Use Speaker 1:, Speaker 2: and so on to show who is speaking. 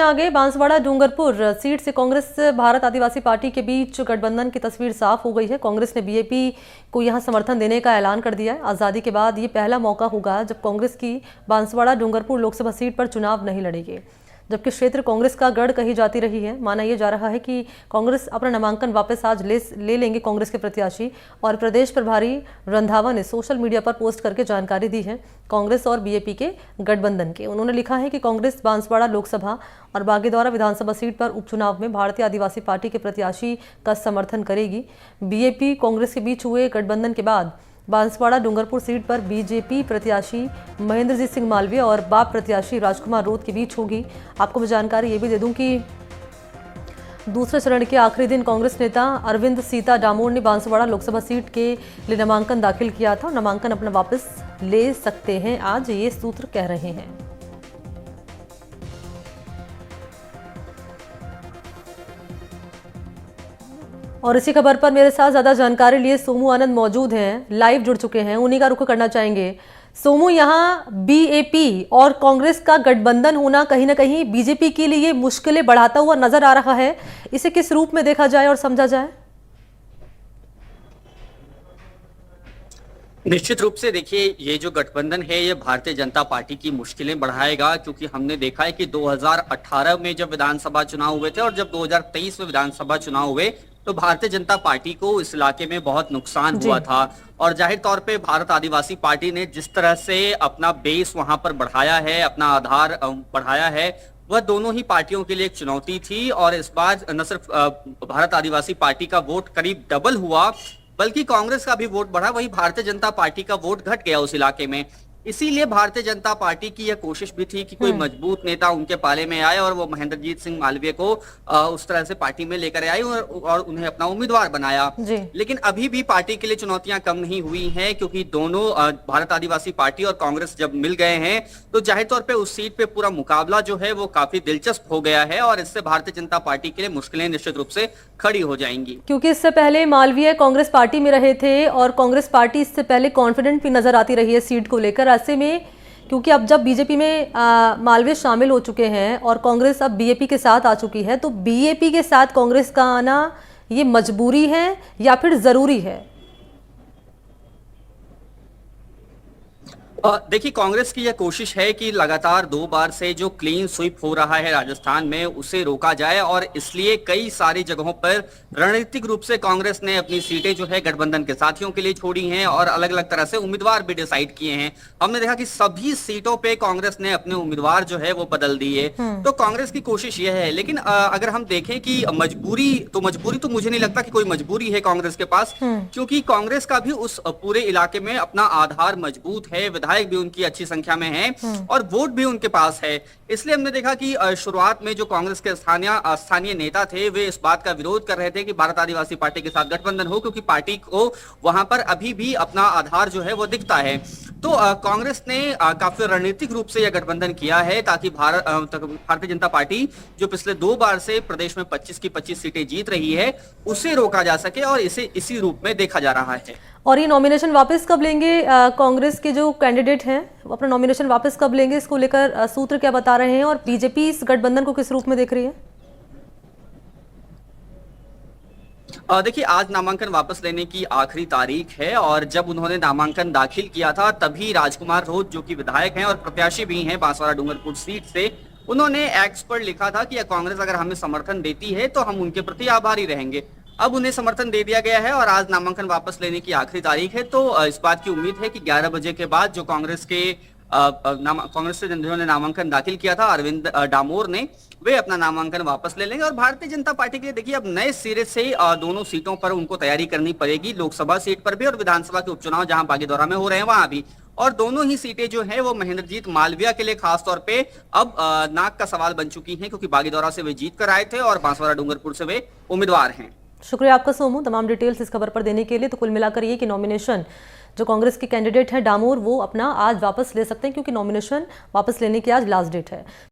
Speaker 1: आगे बांसवाड़ा डूंगरपुर सीट से कांग्रेस भारत आदिवासी पार्टी के बीच गठबंधन की तस्वीर साफ हो गई है। कांग्रेस ने बीएपी को यहां समर्थन देने का ऐलान कर दिया है। आजादी के बाद ये पहला मौका होगा जब कांग्रेस की बांसवाड़ा डूंगरपुर लोकसभा सीट पर चुनाव नहीं लड़ेगी, जबकि क्षेत्र कांग्रेस का गढ़ कही जाती रही है। माना यह जा रहा है कि कांग्रेस अपना नामांकन वापस आज ले लेंगे कांग्रेस के प्रत्याशी। और प्रदेश प्रभारी रंधावा ने सोशल मीडिया पर पोस्ट करके जानकारी दी है कांग्रेस और बीएपी के गठबंधन के। उन्होंने लिखा है कि कांग्रेस बांसवाड़ा लोकसभा और बागेदौरा विधानसभा सीट पर उपचुनाव में भारतीय आदिवासी पार्टी के प्रत्याशी का समर्थन करेगी। बीएपी कांग्रेस के बीच हुए गठबंधन के बाद बांसवाड़ा डूंगरपुर सीट पर बीजेपी प्रत्याशी महेंद्रजीत सिंह मालवीय और बाप प्रत्याशी राजकुमार रोत के बीच होगी। आपको मैं जानकारी ये भी दे दूं कि दूसरे चरण के आखिरी दिन कांग्रेस नेता अरविंद सीता डामोर ने बांसवाड़ा लोकसभा सीट के लिए नामांकन दाखिल किया था। नामांकन अपना वापस ले सकते हैं आज, ये सूत्र कह रहे हैं। और इसी खबर पर मेरे साथ ज्यादा जानकारी लिए सोमू आनंद मौजूद हैं, लाइव जुड़ चुके हैं, उन्हीं का रुख करना चाहेंगे। सोमू, यहाँ बीएपी और कांग्रेस का गठबंधन होना कहीं ना कहीं बीजेपी के लिए मुश्किलें बढ़ाता हुआ नजर आ रहा है। इसे किस रूप में देखा जाए और समझा जाए?
Speaker 2: निश्चित रूप से देखिए, ये जो गठबंधन है ये भारतीय जनता पार्टी की मुश्किलें बढ़ाएगा, क्योंकि हमने देखा है कि 2018 में जब विधानसभा चुनाव हुए थे और जब 2023 में विधानसभा चुनाव हुए तो भारतीय जनता पार्टी को इस इलाके में बहुत नुकसान हुआ था। और जाहिर तौर पे भारत आदिवासी पार्टी ने जिस तरह से अपना बेस वहां पर बढ़ाया है, अपना आधार बढ़ाया है, वह दोनों ही पार्टियों के लिए एक चुनौती थी। और इस बार न सिर्फ भारत आदिवासी पार्टी का वोट करीब डबल हुआ, बल्कि कांग्रेस का भी वोट बढ़ा, वही भारतीय जनता पार्टी का वोट घट गया उस इलाके में। इसीलिए भारतीय जनता पार्टी की यह कोशिश भी थी कि कोई मजबूत नेता उनके पाले में आए और वो महेंद्रजीत सिंह मालवीय को उस तरह से पार्टी में लेकर आए और उन्हें अपना उम्मीदवार बनाया। लेकिन अभी भी पार्टी के लिए चुनौतियां कम नहीं हुई हैं, क्योंकि दोनों भारत आदिवासी पार्टी और कांग्रेस जब मिल गए हैं तो जाहिर तौर पर उस सीट पे पूरा मुकाबला जो है वो काफी दिलचस्प हो गया है और इससे भारतीय जनता पार्टी के लिए मुश्किलें निश्चित रूप से खड़ी हो जाएंगी।
Speaker 1: क्योंकि इससे पहले मालवीय कांग्रेस पार्टी में रहे थे और कांग्रेस पार्टी इससे पहले कॉन्फिडेंट भी नजर आती रही है सीट को लेकर। ऐसे में क्योंकि अब जब बीजेपी में मालवीय शामिल हो चुके हैं और कांग्रेस अब बीएपी के साथ आ चुकी है, तो बीएपी के साथ कांग्रेस का आना ये मजबूरी है या फिर जरूरी है?
Speaker 2: देखिए, कांग्रेस की यह कोशिश है कि लगातार 2 बार से जो क्लीन स्वीप हो रहा है राजस्थान में उसे रोका जाए, और इसलिए कई सारी जगहों पर रणनीतिक रूप से कांग्रेस ने अपनी सीटें जो है गठबंधन के साथियों के लिए छोड़ी हैं और अलग अलग तरह से उम्मीदवार भी डिसाइड किए हैं। हमने देखा कि सभी सीटों पे कांग्रेस ने अपने उम्मीदवार जो है वो बदल दिए। तो कांग्रेस की कोशिश यह है, लेकिन अगर हम देखें कि मजबूरी तो मुझे नहीं लगता कि कोई मजबूरी है कांग्रेस के पास, क्योंकि कांग्रेस का भी उस पूरे इलाके में अपना आधार मजबूत है, विधायक भी उनकी अच्छी संख्या में हैं और वोट भी उनके पास है। इसलिए हमने देखा कि शुरुआत में जो कांग्रेस के स्थानीय नेता थे वे इस बात का विरोध कर रहे थे कि भारत आदिवासी पार्टी के साथ गठबंधन हो, क्योंकि पार्टी को वहां पर अभी भी अपना आधार जो है वो दिखता है। तो कांग्रेस ने काफी रणनीतिक रूप से यह गठबंधन किया है ताकि भारतीय जनता पार्टी जो पिछले 2 बार से प्रदेश में 25 की 25 सीटें जीत रही है उसे रोका जा सके, और इसे इसी रूप में देखा जा रहा है।
Speaker 1: और ये नॉमिनेशन वापस कब लेंगे? कांग्रेस के जो कैंडिडेट हैं वो अपना नॉमिनेशन वापस कब लेंगे, इसको लेकर सूत्र क्या बता रहे हैं? और बीजेपी इस गठबंधन को किस रूप में देख रही है?
Speaker 2: देखिए, आज नामांकन वापस लेने की आखिरी तारीख है और जब उन्होंने नामांकन दाखिल किया था तभी राजकुमार रोत, जो कि विधायक हैं और प्रत्याशी भी हैं बांसवाड़ा डूंगरपुर सीट से, उन्होंने एक्स पर लिखा था कि कांग्रेस अगर हमें समर्थन देती है तो हम उनके प्रति आभारी रहेंगे। अब उन्हें समर्थन दे दिया गया है और आज नामांकन वापस लेने की आखिरी तारीख है। तो इस बात की उम्मीद है कि 11 बजे के बाद जो कांग्रेस से जिन्होंने नामांकन दाखिल किया था अरविंद डामोर ने, वे अपना नामांकन वापस ले लेंगे। और भारतीय जनता पार्टी के लिए देखिए, अब नए सिरे से दोनों सीटों पर उनको तैयारी करनी पड़ेगी, लोकसभा सीट पर भी और विधानसभा के उपचुनाव जहां बागेदौरा में हो रहे हैं वहां भी। और दोनों ही सीटें जो है वो महेंद्रजीत मालवीय के लिए खासतौर पे अब नाक का सवाल बन चुकी हैं, क्योंकि बागेदौरा से वे जीत कर आए थे और बांसवाड़ा डूंगरपुर से वे उम्मीदवार हैं।
Speaker 1: शुक्रिया आपका सोमू, तमाम डिटेल्स इस खबर पर देने के लिए। तो कुल मिलाकर ये कि नॉमिनेशन जो कांग्रेस के कैंडिडेट हैं डामोर, वो अपना आज वापस ले सकते हैं, क्योंकि नॉमिनेशन वापस लेने की आज लास्ट डेट है।